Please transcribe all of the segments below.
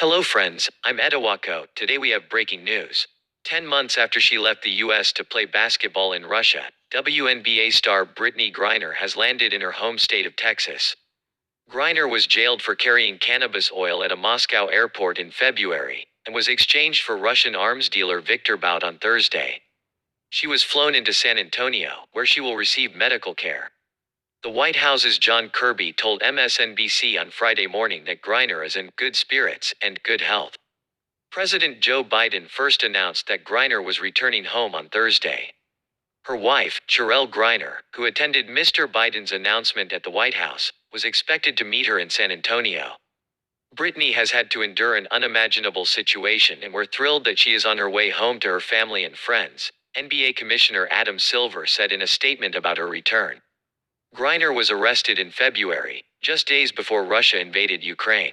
Hello friends, I'm Edawako. Today we have breaking news. 10 months after she left the US to play basketball in Russia, WNBA star Brittney Griner has landed in her home state of Texas. Griner was jailed for carrying cannabis oil at a Moscow airport in February, and was exchanged for Russian arms dealer Viktor Bout on Thursday. She was flown into San Antonio, where she will receive medical care. The White House's John Kirby told MSNBC on Friday morning that Griner is in good spirits and good health. President Joe Biden first announced that Griner was returning home on Thursday. Her wife, Cherelle Griner, who attended Mr. Biden's announcement at the White House, was expected to meet her in San Antonio. Brittney has had to endure an unimaginable situation, and we're thrilled that she is on her way home to her family and friends, NBA Commissioner Adam Silver said in a statement about her return. Griner was arrested in February, just days before Russia invaded Ukraine.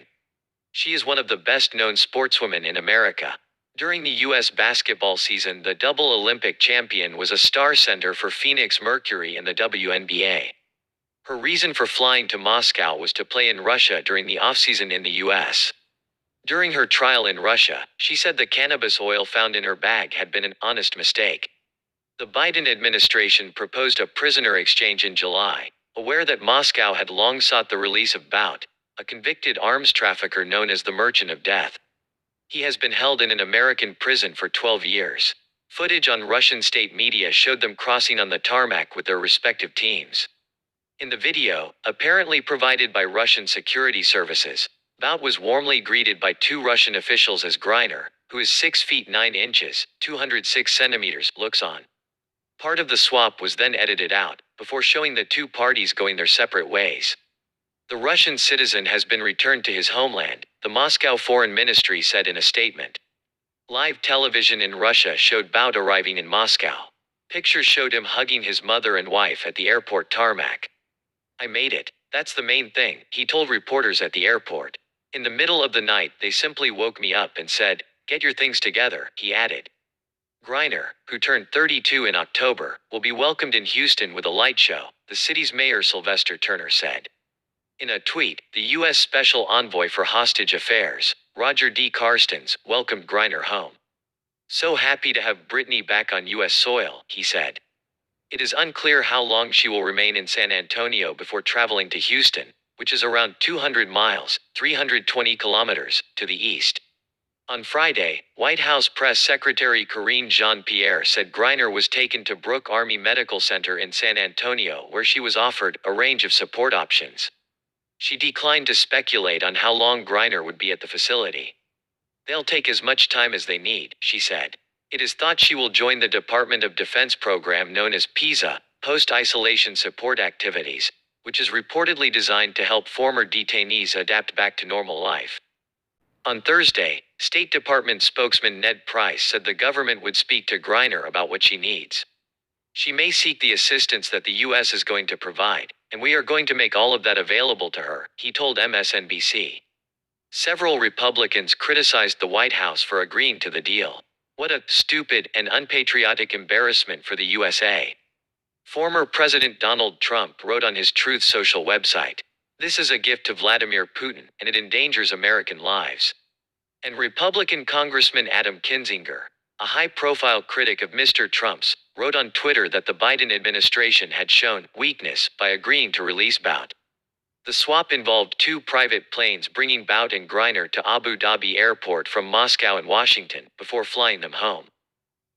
She is one of the best-known sportswomen in America. During the U.S. basketball season, the double Olympic champion was a star center for Phoenix Mercury and the WNBA. Her reason for flying to Moscow was to play in Russia during the offseason in the U.S. During her trial in Russia, she said the cannabis oil found in her bag had been an honest mistake. The Biden administration proposed a prisoner exchange in July, aware that Moscow had long sought the release of Bout, a convicted arms trafficker known as the Merchant of Death. He has been held in an American prison for 12 years. Footage on Russian state media showed them crossing on the tarmac with their respective teams. In the video, apparently provided by Russian security services, Bout was warmly greeted by two Russian officials as Griner, who is 6 feet 9 inches, 206 centimeters, looks on. Part of the swap was then edited out, before showing the two parties going their separate ways. The Russian citizen has been returned to his homeland, the Moscow Foreign Ministry said in a statement. Live television in Russia showed Bout arriving in Moscow. Pictures showed him hugging his mother and wife at the airport tarmac. "I made it. That's the main thing," he told reporters at the airport. "In the middle of the night, they simply woke me up and said, 'Get your things together,'" he added. Griner, who turned 32 in October, will be welcomed in Houston with a light show, the city's mayor Sylvester Turner said. In a tweet, the U.S. Special Envoy for Hostage Affairs, Roger D. Carstens, welcomed Griner home. "So happy to have Brittney back on U.S. soil," he said. It is unclear how long she will remain in San Antonio before traveling to Houston, which is around 200 miles, 320 kilometers, to the east. On Friday, White House Press Secretary Karine Jean-Pierre said Griner was taken to Brooke Army Medical Center in San Antonio, where she was offered a range of support options. She declined to speculate on how long Griner would be at the facility. "They'll take as much time as they need," she said. It is thought she will join the Department of Defense program known as PISA, Post-Isolation Support Activities, which is reportedly designed to help former detainees adapt back to normal life. On Thursday, State Department spokesman Ned Price said the government would speak to Griner about what she needs. "She may seek the assistance that the U.S. is going to provide, and we are going to make all of that available to her," he told MSNBC. Several Republicans criticized the White House for agreeing to the deal. "What a stupid and unpatriotic embarrassment for the USA." Former President Donald Trump wrote on his Truth Social website, "This is a gift to Vladimir Putin, and it endangers American lives." And Republican Congressman Adam Kinzinger, a high-profile critic of Mr. Trump's, wrote on Twitter that the Biden administration had shown weakness by agreeing to release Bout. The swap involved two private planes bringing Bout and Griner to Abu Dhabi Airport from Moscow and Washington before flying them home.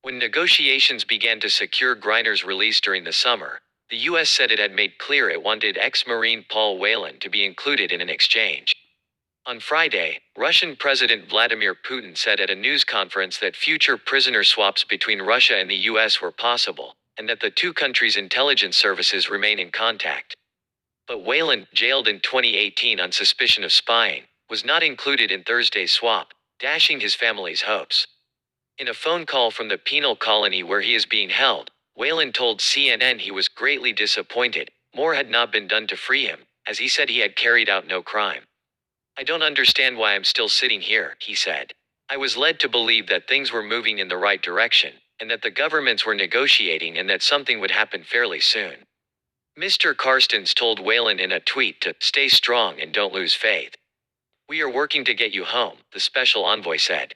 When negotiations began to secure Griner's release during the summer, the U.S. said it had made clear it wanted ex-Marine Paul Whelan to be included in an exchange. On Friday, Russian President Vladimir Putin said at a news conference that future prisoner swaps between Russia and the U.S. were possible, and that the two countries' intelligence services remain in contact. But Whelan, jailed in 2018 on suspicion of spying, was not included in Thursday's swap, dashing his family's hopes. In a phone call from the penal colony where he is being held, Whelan told CNN he was greatly disappointed. More had not been done to free him, as he said he had carried out no crime. "I don't understand why I'm still sitting here," he said. "I was led to believe that things were moving in the right direction, and that the governments were negotiating and that something would happen fairly soon." Mr. Carstens told Whelan in a tweet to "stay strong and don't lose faith." We are working to get you home, the special envoy said.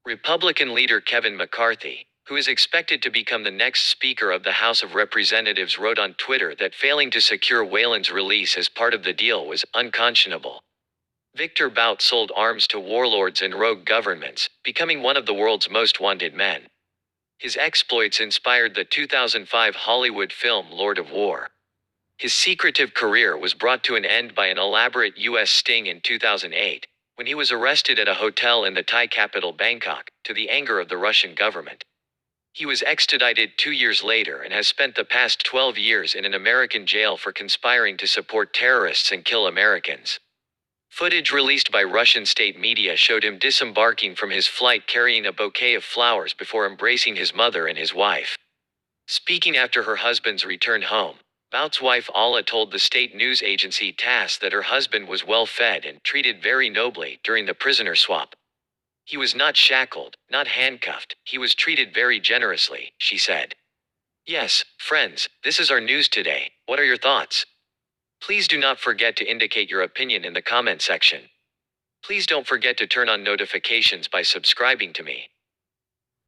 Republican leader Kevin McCarthy, who is expected to become the next Speaker of the House of Representatives, wrote on Twitter that failing to secure Whelan's release as part of the deal was unconscionable. Victor Bout sold arms to warlords and rogue governments, becoming one of the world's most wanted men. His exploits inspired the 2005 Hollywood film Lord of War. His secretive career was brought to an end by an elaborate U.S. sting in 2008, when he was arrested at a hotel in the Thai capital Bangkok, to the anger of the Russian government. He was extradited 2 years later and has spent the past 12 years in an American jail for conspiring to support terrorists and kill Americans. Footage released by Russian state media showed him disembarking from his flight carrying a bouquet of flowers before embracing his mother and his wife. Speaking after her husband's return home, Bout's wife Alla told the state news agency TASS that her husband was well fed and treated very nobly during the prisoner swap. He was not shackled, not handcuffed, he was treated very generously, she said. Yes, friends, this is our news today. What are your thoughts? Please do not forget to indicate your opinion in the comment section. Please don't forget to turn on notifications by subscribing to me.